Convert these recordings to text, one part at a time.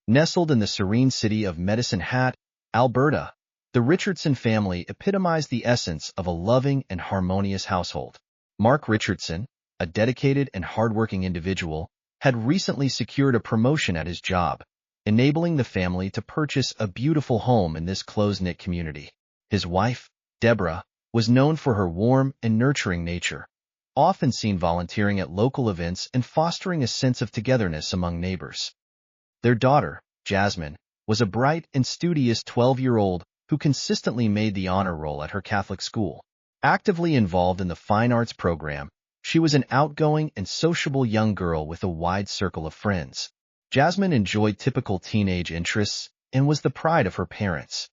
Nestled in the serene city of Medicine Hat, Alberta, the Richardson family epitomized the essence of a loving and harmonious household. Mark Richardson, a dedicated and hardworking individual, had recently secured a promotion at his job, enabling the family to purchase a beautiful home in this close-knit community. His wife, Deborah, was known for her warm and nurturing nature, often seen volunteering at local events and fostering a sense of togetherness among neighbors. Their daughter, Jasmine, was a bright and studious 12-year-old who consistently made the honor roll at her Catholic school. Actively involved in the fine arts program, she was an outgoing and sociable young girl with a wide circle of friends. Jasmine enjoyed typical teenage interests and was the pride of her parents.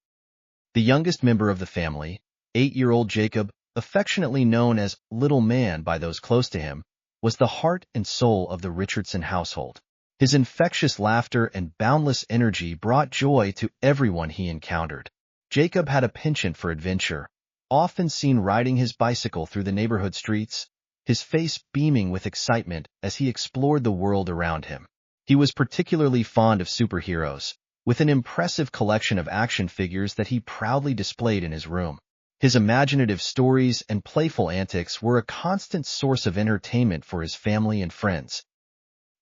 The youngest member of the family, 8-year-old Jacob, affectionately known as Little Man by those close to him, was the heart and soul of the Richardson household. His infectious laughter and boundless energy brought joy to everyone he encountered. Jacob had a penchant for adventure, often seen riding his bicycle through the neighborhood streets, his face beaming with excitement as he explored the world around him. He was particularly fond of superheroes, with an impressive collection of action figures that he proudly displayed in his room. His imaginative stories and playful antics were a constant source of entertainment for his family and friends.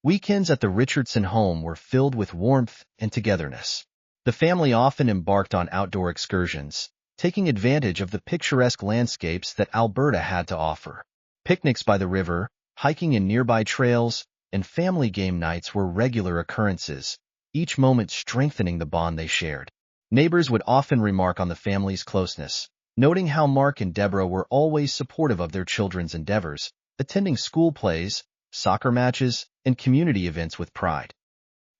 Weekends at the Richardson home were filled with warmth and togetherness. The family often embarked on outdoor excursions, taking advantage of the picturesque landscapes that Alberta had to offer. Picnics by the river, hiking in nearby trails, and family game nights were regular occurrences, each moment strengthening the bond they shared. Neighbors would often remark on the family's closeness, noting how Mark and Deborah were always supportive of their children's endeavors, attending school plays, soccer matches, and community events with pride.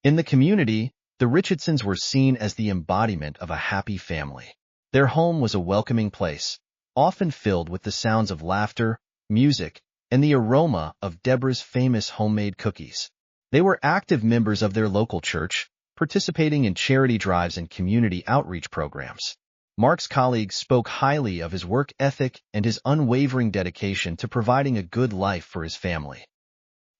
In the community, the Richardsons were seen as the embodiment of a happy family. Their home was a welcoming place, often filled with the sounds of laughter, music, and the aroma of Deborah's famous homemade cookies. They were active members of their local church, participating in charity drives and community outreach programs. Mark's colleagues spoke highly of his work ethic and his unwavering dedication to providing a good life for his family.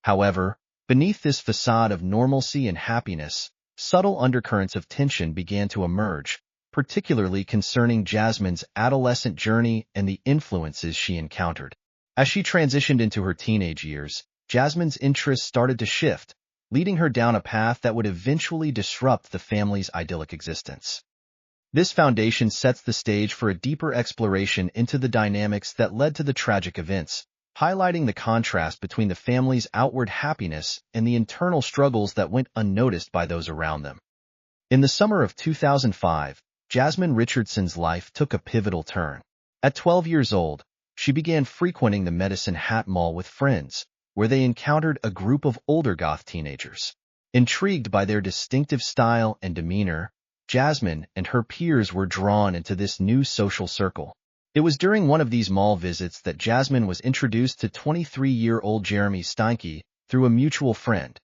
However, beneath this facade of normalcy and happiness, subtle undercurrents of tension began to emerge, particularly concerning Jasmine's adolescent journey and the influences she encountered. As she transitioned into her teenage years, Jasmine's interests started to shift, leading her down a path that would eventually disrupt the family's idyllic existence. This foundation sets the stage for a deeper exploration into the dynamics that led to the tragic events, highlighting the contrast between the family's outward happiness and the internal struggles that went unnoticed by those around them. In the summer of 2005, Jasmine Richardson's life took a pivotal turn. At 12 years old, she began frequenting the Medicine Hat Mall with friends, where they encountered a group of older goth teenagers. Intrigued by their distinctive style and demeanor, Jasmine and her peers were drawn into this new social circle. It was during one of these mall visits that Jasmine was introduced to 23-year-old Jeremy Steinke through a mutual friend.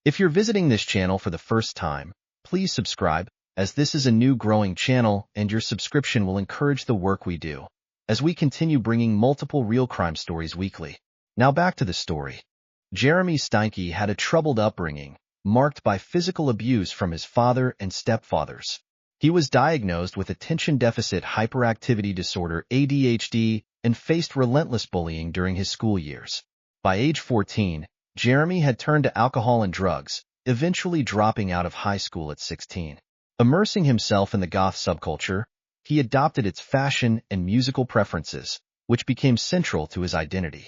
If you're visiting this channel for the first time, please subscribe, as this is a new growing channel and your subscription will encourage the work we do, as we continue bringing multiple real crime stories weekly. Now back to the story. Jeremy Steinke had a troubled upbringing, marked by physical abuse from his father and stepfathers. He was diagnosed with attention deficit hyperactivity disorder (ADHD) and faced relentless bullying during his school years. By age 14, Jeremy had turned to alcohol and drugs, eventually dropping out of high school at 16. Immersing himself in the goth subculture, he adopted its fashion and musical preferences, which became central to his identity.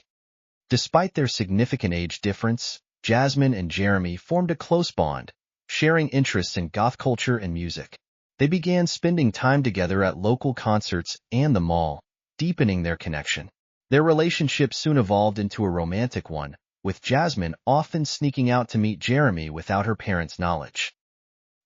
Despite their significant age difference, Jasmine and Jeremy formed a close bond, sharing interests in goth culture and music. They began spending time together at local concerts and the mall, deepening their connection. Their relationship soon evolved into a romantic one, with Jasmine often sneaking out to meet Jeremy without her parents' knowledge.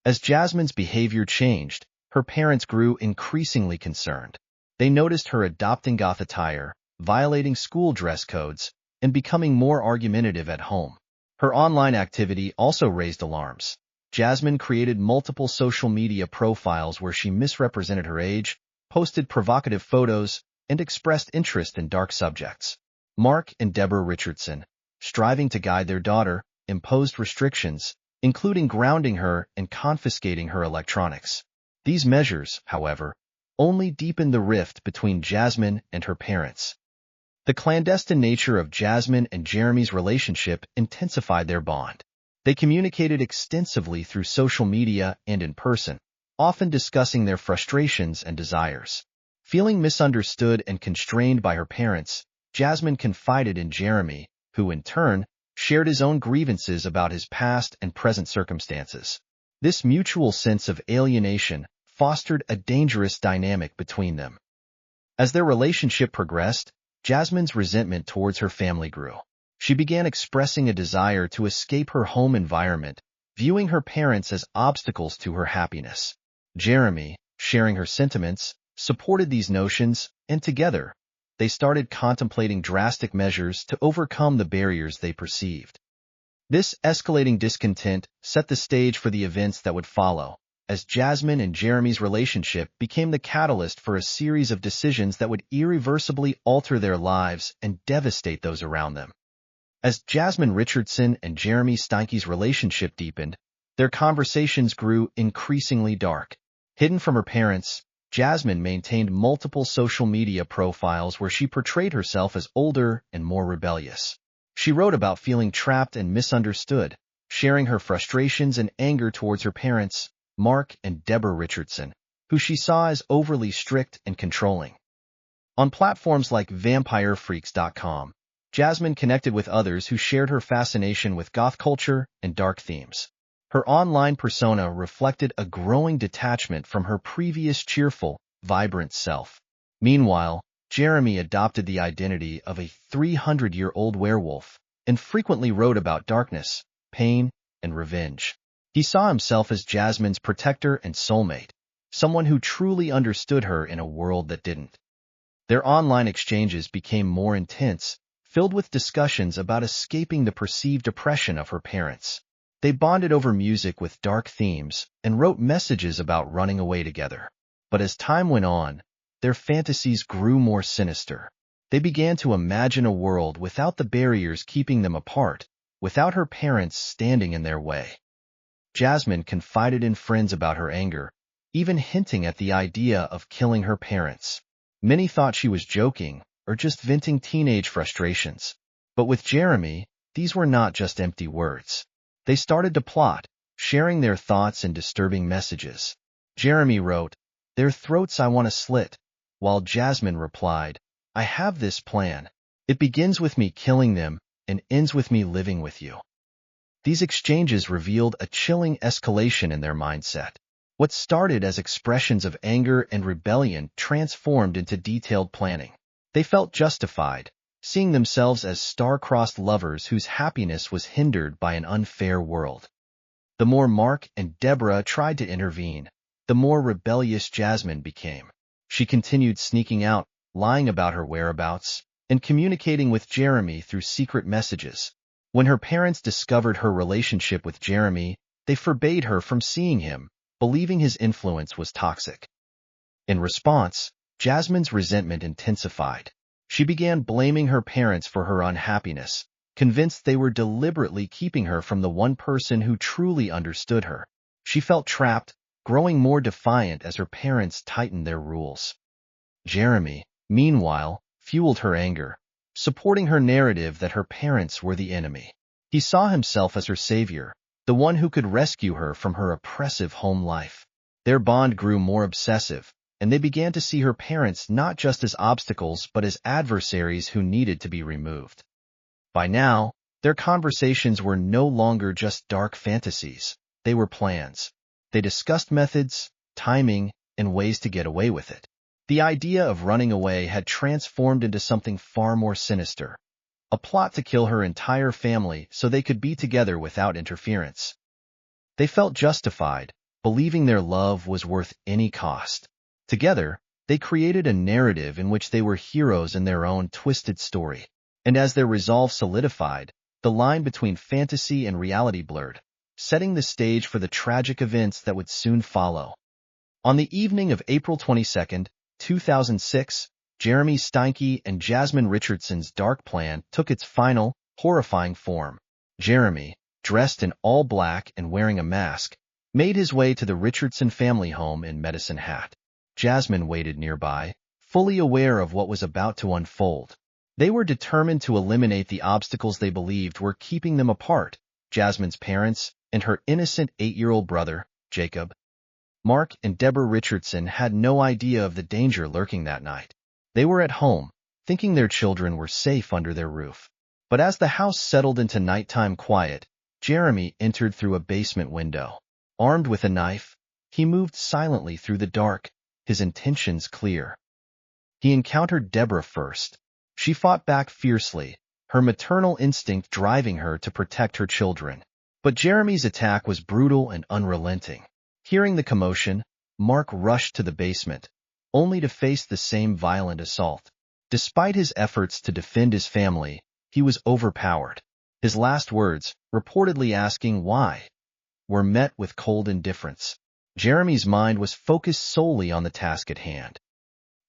As Jasmine's behavior changed, her parents grew increasingly concerned. They noticed her adopting goth attire, violating school dress codes, and becoming more argumentative at home. Her online activity also raised alarms. Jasmine created multiple social media profiles where she misrepresented her age, posted provocative photos, and expressed interest in dark subjects. Mark and Deborah Richardson, striving to guide their daughter, imposed restrictions, including grounding her and confiscating her electronics. These measures, however, only deepened the rift between Jasmine and her parents. The clandestine nature of Jasmine and Jeremy's relationship intensified their bond. They communicated extensively through social media and in person, often discussing their frustrations and desires. Feeling misunderstood and constrained by her parents, Jasmine confided in Jeremy, who in turn shared his own grievances about his past and present circumstances. This mutual sense of alienation fostered a dangerous dynamic between them. As their relationship progressed, Jasmine's resentment towards her family grew. She began expressing a desire to escape her home environment, viewing her parents as obstacles to her happiness. Jeremy, sharing her sentiments, supported these notions, and together, they started contemplating drastic measures to overcome the barriers they perceived. This escalating discontent set the stage for the events that would follow, as Jasmine and Jeremy's relationship became the catalyst for a series of decisions that would irreversibly alter their lives and devastate those around them. As Jasmine Richardson and Jeremy Steinke's relationship deepened, their conversations grew increasingly dark. Hidden from her parents, Jasmine maintained multiple social media profiles where she portrayed herself as older and more rebellious. She wrote about feeling trapped and misunderstood, sharing her frustrations and anger towards her parents, Mark and Deborah Richardson, who she saw as overly strict and controlling. On platforms like vampirefreaks.com, Jasmine connected with others who shared her fascination with goth culture and dark themes. Her online persona reflected a growing detachment from her previous cheerful, vibrant self. Meanwhile, Jeremy adopted the identity of a 300-year-old werewolf and frequently wrote about darkness, pain, and revenge. He saw himself as Jasmine's protector and soulmate, someone who truly understood her in a world that didn't. Their online exchanges became more intense, filled with discussions about escaping the perceived oppression of her parents. They bonded over music with dark themes and wrote messages about running away together. But as time went on, their fantasies grew more sinister. They began to imagine a world without the barriers keeping them apart, without her parents standing in their way. Jasmine confided in friends about her anger, even hinting at the idea of killing her parents. Many thought she was joking or just venting teenage frustrations. But with Jeremy, these were not just empty words. They started to plot, sharing their thoughts and disturbing messages. Jeremy wrote, "Their throats I want to slit," while Jasmine replied, "I have this plan. It begins with me killing them and ends with me living with you." These exchanges revealed a chilling escalation in their mindset. What started as expressions of anger and rebellion transformed into detailed planning. They felt justified, seeing themselves as star-crossed lovers whose happiness was hindered by an unfair world. The more Mark and Deborah tried to intervene, the more rebellious Jasmine became. She continued sneaking out, lying about her whereabouts, and communicating with Jeremy through secret messages. When her parents discovered her relationship with Jeremy, they forbade her from seeing him, believing his influence was toxic. In response, Jasmine's resentment intensified. She began blaming her parents for her unhappiness, convinced they were deliberately keeping her from the one person who truly understood her. She felt trapped, growing more defiant as her parents tightened their rules. Jeremy, meanwhile, fueled her anger, supporting her narrative that her parents were the enemy. He saw himself as her savior, the one who could rescue her from her oppressive home life. Their bond grew more obsessive, and they began to see her parents not just as obstacles but as adversaries who needed to be removed. By now, their conversations were no longer just dark fantasies. They were plans. They discussed methods, timing, and ways to get away with it. The idea of running away had transformed into something far more sinister, a plot to kill her entire family so they could be together without interference. They felt justified, believing their love was worth any cost. Together, they created a narrative in which they were heroes in their own twisted story. And as their resolve solidified, the line between fantasy and reality blurred, setting the stage for the tragic events that would soon follow. On the evening of April 22, 2006, Jeremy Steinke and Jasmine Richardson's dark plan took its final, horrifying form. Jeremy, dressed in all black and wearing a mask, made his way to the Richardson family home in Medicine Hat. Jasmine waited nearby, fully aware of what was about to unfold. They were determined to eliminate the obstacles they believed were keeping them apart, Jasmine's parents and her innocent 8-year-old brother, Jacob. Mark and Deborah Richardson had no idea of the danger lurking that night. They were at home, thinking their children were safe under their roof. But as the house settled into nighttime quiet, Jeremy entered through a basement window. Armed with a knife, he moved silently through the dark, his intentions clear. He encountered Deborah first. She fought back fiercely, her maternal instinct driving her to protect her children. But Jeremy's attack was brutal and unrelenting. Hearing the commotion, Mark rushed to the basement, only to face the same violent assault. Despite his efforts to defend his family, he was overpowered. His last words, reportedly asking why, were met with cold indifference. Jeremy's mind was focused solely on the task at hand.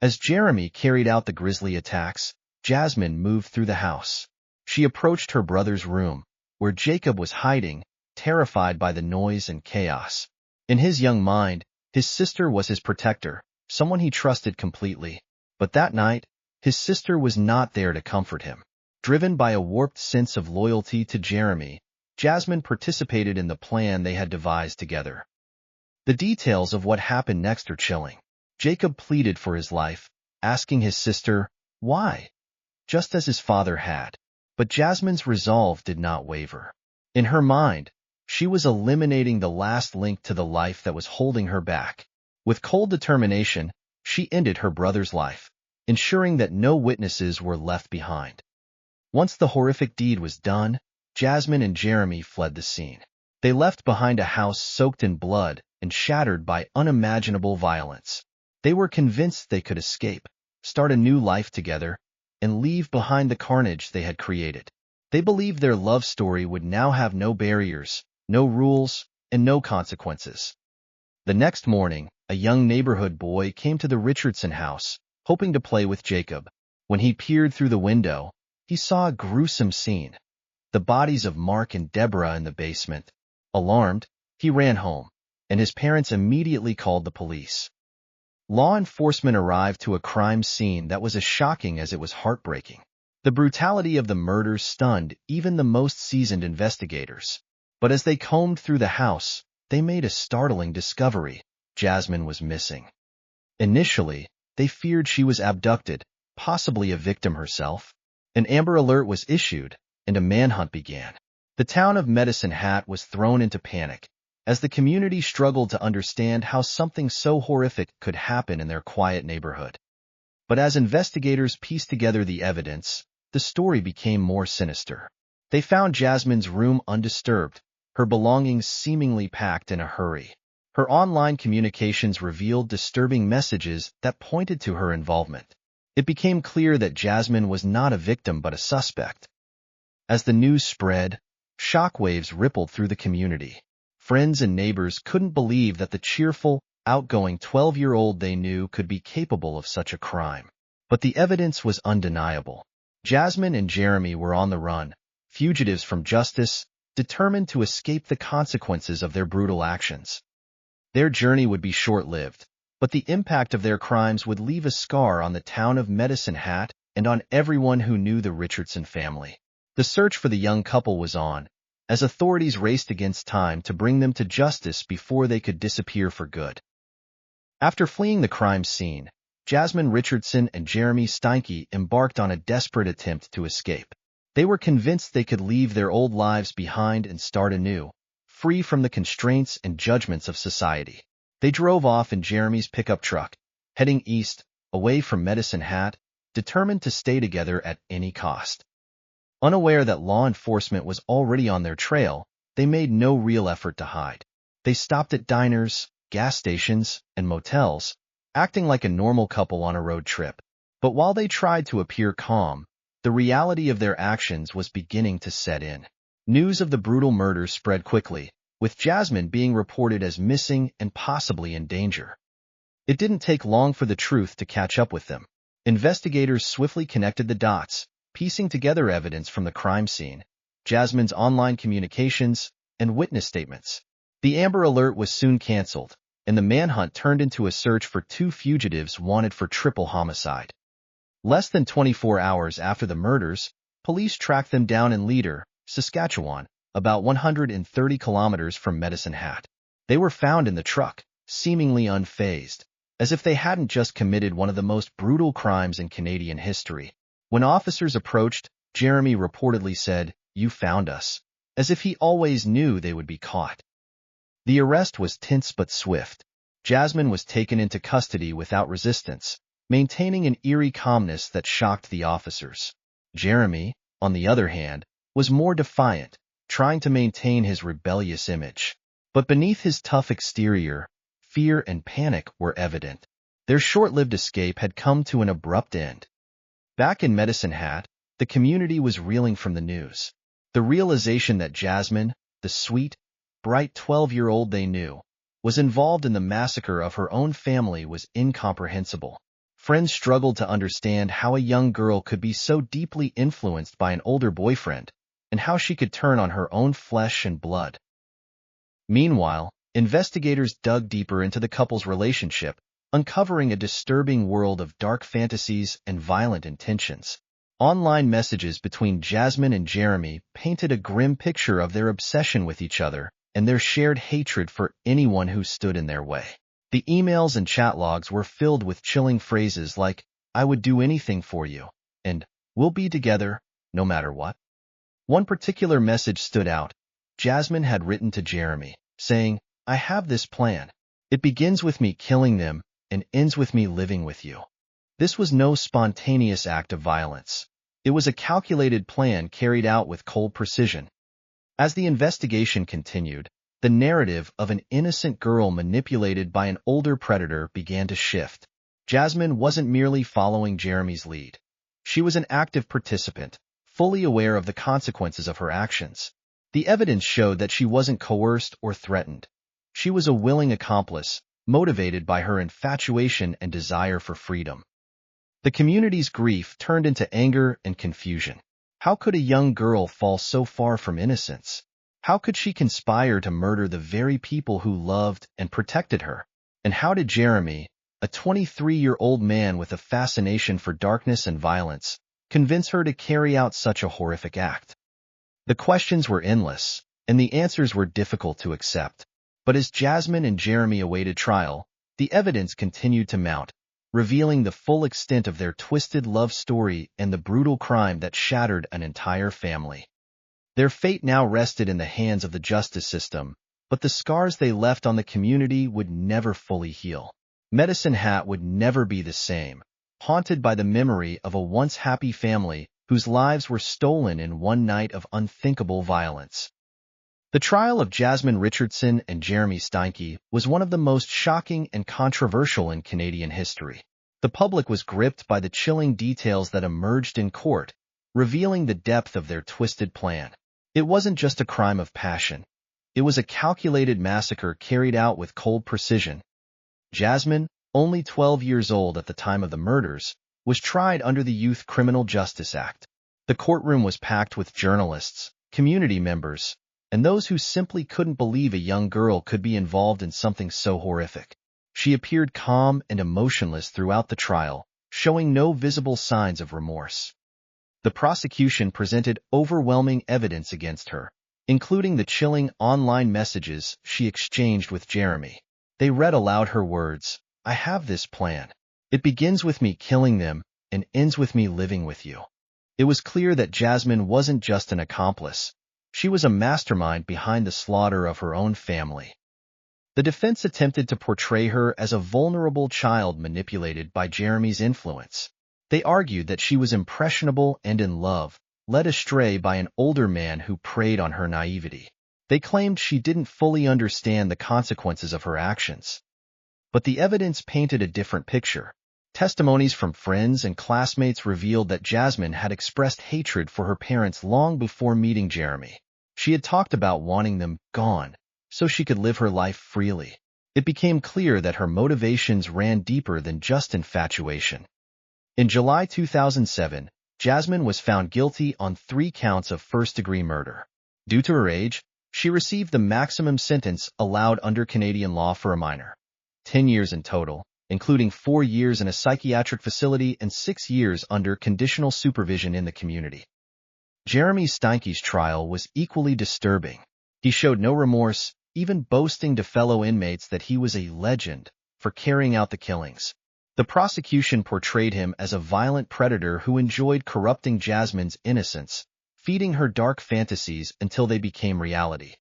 As Jeremy carried out the grisly attacks, Jasmine moved through the house. She approached her brother's room, where Jacob was hiding, terrified by the noise and chaos. In his young mind, his sister was his protector, someone he trusted completely. But that night, his sister was not there to comfort him. Driven by a warped sense of loyalty to Jeremy, Jasmine participated in the plan they had devised together. The details of what happened next are chilling. Jacob pleaded for his life, asking his sister, why? Just as his father had. But Jasmine's resolve did not waver. In her mind, she was eliminating the last link to the life that was holding her back. With cold determination, she ended her brother's life, ensuring that no witnesses were left behind. Once the horrific deed was done, Jasmine and Jeremy fled the scene. They left behind a house soaked in blood and shattered by unimaginable violence. They were convinced they could escape, start a new life together, and leave behind the carnage they had created. They believed their love story would now have no barriers, no rules, and no consequences. The next morning, a young neighborhood boy came to the Richardson house, hoping to play with Jacob. When he peered through the window, he saw a gruesome scene. The bodies of Mark and Deborah in the basement. Alarmed, he ran home, and his parents immediately called the police. Law enforcement arrived to a crime scene that was as shocking as it was heartbreaking. The brutality of the murders stunned even the most seasoned investigators. But as they combed through the house, they made a startling discovery. Jasmine was missing. Initially, they feared she was abducted, possibly a victim herself. An Amber Alert was issued, and a manhunt began. The town of Medicine Hat was thrown into panic, as the community struggled to understand how something so horrific could happen in their quiet neighborhood. But as investigators pieced together the evidence, the story became more sinister. They found Jasmine's room undisturbed, her belongings seemingly packed in a hurry. Her online communications revealed disturbing messages that pointed to her involvement. It became clear that Jasmine was not a victim but a suspect. As the news spread, shockwaves rippled through the community. Friends and neighbors couldn't believe that the cheerful, outgoing 12-year-old they knew could be capable of such a crime. But the evidence was undeniable. Jasmine and Jeremy were on the run, fugitives from justice, determined to escape the consequences of their brutal actions. Their journey would be short-lived, but the impact of their crimes would leave a scar on the town of Medicine Hat and on everyone who knew the Richardson family. The search for the young couple was on, as authorities raced against time to bring them to justice before they could disappear for good. After fleeing the crime scene, Jasmine Richardson and Jeremy Steinke embarked on a desperate attempt to escape. They were convinced they could leave their old lives behind and start anew, free from the constraints and judgments of society. They drove off in Jeremy's pickup truck, heading east, away from Medicine Hat, determined to stay together at any cost. Unaware that law enforcement was already on their trail, they made no real effort to hide. They stopped at diners, gas stations, and motels, acting like a normal couple on a road trip. But while they tried to appear calm, the reality of their actions was beginning to set in. News of the brutal murders spread quickly, with Jasmine being reported as missing and possibly in danger. It didn't take long for the truth to catch up with them. Investigators swiftly connected the dots, piecing together evidence from the crime scene, Jasmine's online communications, and witness statements. The Amber Alert was soon canceled, and the manhunt turned into a search for two fugitives wanted for triple homicide. Less than 24 hours after the murders, police tracked them down in Leader, Saskatchewan, about 130 kilometers from Medicine Hat. They were found in the truck, seemingly unfazed, as if they hadn't just committed one of the most brutal crimes in Canadian history. When officers approached, Jeremy reportedly said, "You found us," as if he always knew they would be caught. The arrest was tense but swift. Jasmine was taken into custody without resistance, maintaining an eerie calmness that shocked the officers. Jeremy, on the other hand, was more defiant, trying to maintain his rebellious image. But beneath his tough exterior, fear and panic were evident. Their short-lived escape had come to an abrupt end. Back in Medicine Hat, the community was reeling from the news. The realization that Jasmine, the sweet, bright 12-year-old they knew, was involved in the massacre of her own family was incomprehensible. Friends struggled to understand how a young girl could be so deeply influenced by an older boyfriend, and how she could turn on her own flesh and blood. Meanwhile, investigators dug deeper into the couple's relationship, uncovering a disturbing world of dark fantasies and violent intentions. Online messages between Jasmine and Jeremy painted a grim picture of their obsession with each other and their shared hatred for anyone who stood in their way. The emails and chat logs were filled with chilling phrases like, "I would do anything for you," and "We'll be together, no matter what." One particular message stood out. Jasmine had written to Jeremy, saying, "I have this plan. It begins with me killing them and ends with me living with you." This was no spontaneous act of violence. It was a calculated plan carried out with cold precision. As the investigation continued, the narrative of an innocent girl manipulated by an older predator began to shift. Jasmine wasn't merely following Jeremy's lead. She was an active participant, fully aware of the consequences of her actions. The evidence showed that she wasn't coerced or threatened. She was a willing accomplice, motivated by her infatuation and desire for freedom. The community's grief turned into anger and confusion. How could a young girl fall so far from innocence? How could she conspire to murder the very people who loved and protected her? And how did Jeremy, a 23-year-old man with a fascination for darkness and violence, convince her to carry out such a horrific act? The questions were endless, and the answers were difficult to accept. But as Jasmine and Jeremy awaited trial, the evidence continued to mount, revealing the full extent of their twisted love story and the brutal crime that shattered an entire family. Their fate now rested in the hands of the justice system, but the scars they left on the community would never fully heal. Medicine Hat would never be the same, haunted by the memory of a once happy family whose lives were stolen in one night of unthinkable violence. The trial of Jasmine Richardson and Jeremy Steinke was one of the most shocking and controversial in Canadian history. The public was gripped by the chilling details that emerged in court, revealing the depth of their twisted plan. It wasn't just a crime of passion. It was a calculated massacre carried out with cold precision. Jasmine, only 12 years old at the time of the murders, was tried under the Youth Criminal Justice Act. The courtroom was packed with journalists, community members, and those who simply couldn't believe a young girl could be involved in something so horrific. She appeared calm and emotionless throughout the trial, showing no visible signs of remorse. The prosecution presented overwhelming evidence against her, including the chilling online messages she exchanged with Jeremy. They read aloud her words, "I have this plan. It begins with me killing them and ends with me living with you." It was clear that Jasmine wasn't just an accomplice. She was a mastermind behind the slaughter of her own family. The defense attempted to portray her as a vulnerable child manipulated by Jeremy's influence. They argued that she was impressionable and in love, led astray by an older man who preyed on her naivety. They claimed she didn't fully understand the consequences of her actions. But the evidence painted a different picture. Testimonies from friends and classmates revealed that Jasmine had expressed hatred for her parents long before meeting Jeremy. She had talked about wanting them gone, so she could live her life freely. It became clear that her motivations ran deeper than just infatuation. In July 2007, Jasmine was found guilty on 3 counts of first-degree murder. Due to her age, she received the maximum sentence allowed under Canadian law for a minor. 10 years in total, including 4 years in a psychiatric facility and 6 years under conditional supervision in the community. Jeremy Steinke's trial was equally disturbing. He showed no remorse, even boasting to fellow inmates that he was a legend for carrying out the killings. The prosecution portrayed him as a violent predator who enjoyed corrupting Jasmine's innocence, feeding her dark fantasies until they became reality.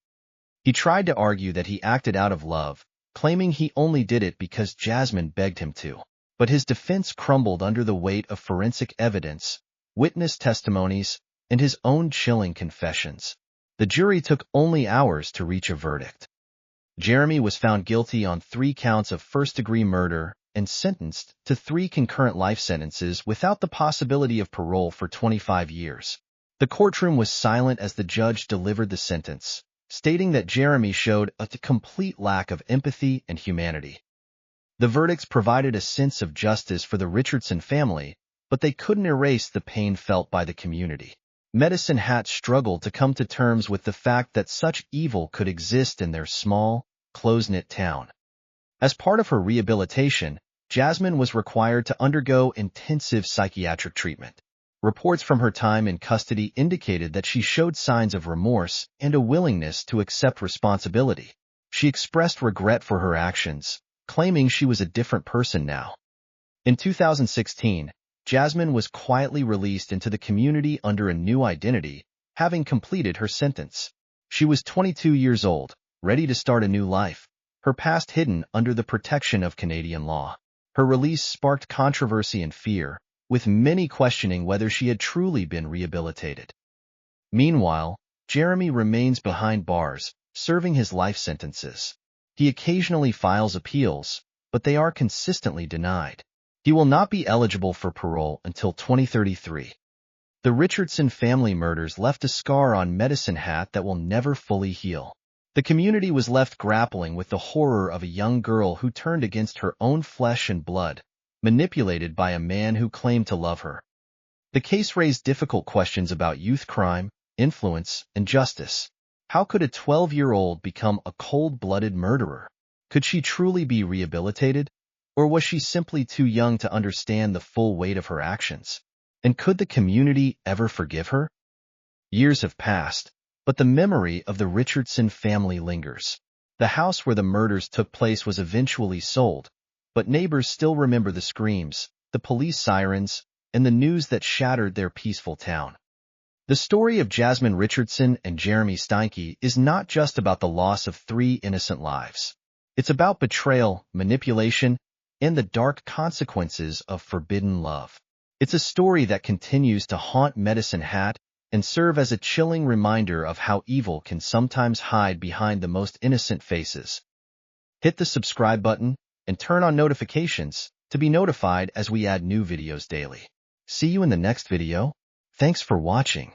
He tried to argue that he acted out of love, claiming he only did it because Jasmine begged him to. But his defense crumbled under the weight of forensic evidence, witness testimonies, and his own chilling confessions. The jury took only hours to reach a verdict. Jeremy was found guilty on 3 counts of first-degree murder and sentenced to 3 concurrent life sentences without the possibility of parole for 25 years. The courtroom was silent as the judge delivered the sentence, stating that Jeremy showed a complete lack of empathy and humanity. The verdicts provided a sense of justice for the Richardson family, but they couldn't erase the pain felt by the community. Medicine Hat struggled to come to terms with the fact that such evil could exist in their small, close-knit town. As part of her rehabilitation, Jasmine was required to undergo intensive psychiatric treatment. Reports from her time in custody indicated that she showed signs of remorse and a willingness to accept responsibility. She expressed regret for her actions, claiming she was a different person now. In 2016, Jasmine was quietly released into the community under a new identity, having completed her sentence. She was 22 years old, ready to start a new life, her past hidden under the protection of Canadian law. Her release sparked controversy and fear, with many questioning whether she had truly been rehabilitated. Meanwhile, Jeremy remains behind bars, serving his life sentences. He occasionally files appeals, but they are consistently denied. He will not be eligible for parole until 2033. The Richardson family murders left a scar on Medicine Hat that will never fully heal. The community was left grappling with the horror of a young girl who turned against her own flesh and blood, manipulated by a man who claimed to love her. The case raised difficult questions about youth crime, influence, and justice. How could a 12-year-old become a cold-blooded murderer? Could she truly be rehabilitated? Or was she simply too young to understand the full weight of her actions? And could the community ever forgive her? Years have passed, but the memory of the Richardson family lingers. The house where the murders took place was eventually sold, but neighbors still remember the screams, the police sirens, and the news that shattered their peaceful town. The story of Jasmine Richardson and Jeremy Steinke is not just about the loss of 3 innocent lives. It's about betrayal, manipulation, and the dark consequences of forbidden love. It's a story that continues to haunt Medicine Hat and serve as a chilling reminder of how evil can sometimes hide behind the most innocent faces. Hit the subscribe button and turn on notifications to be notified as we add new videos daily. See you in the next video. Thanks for watching.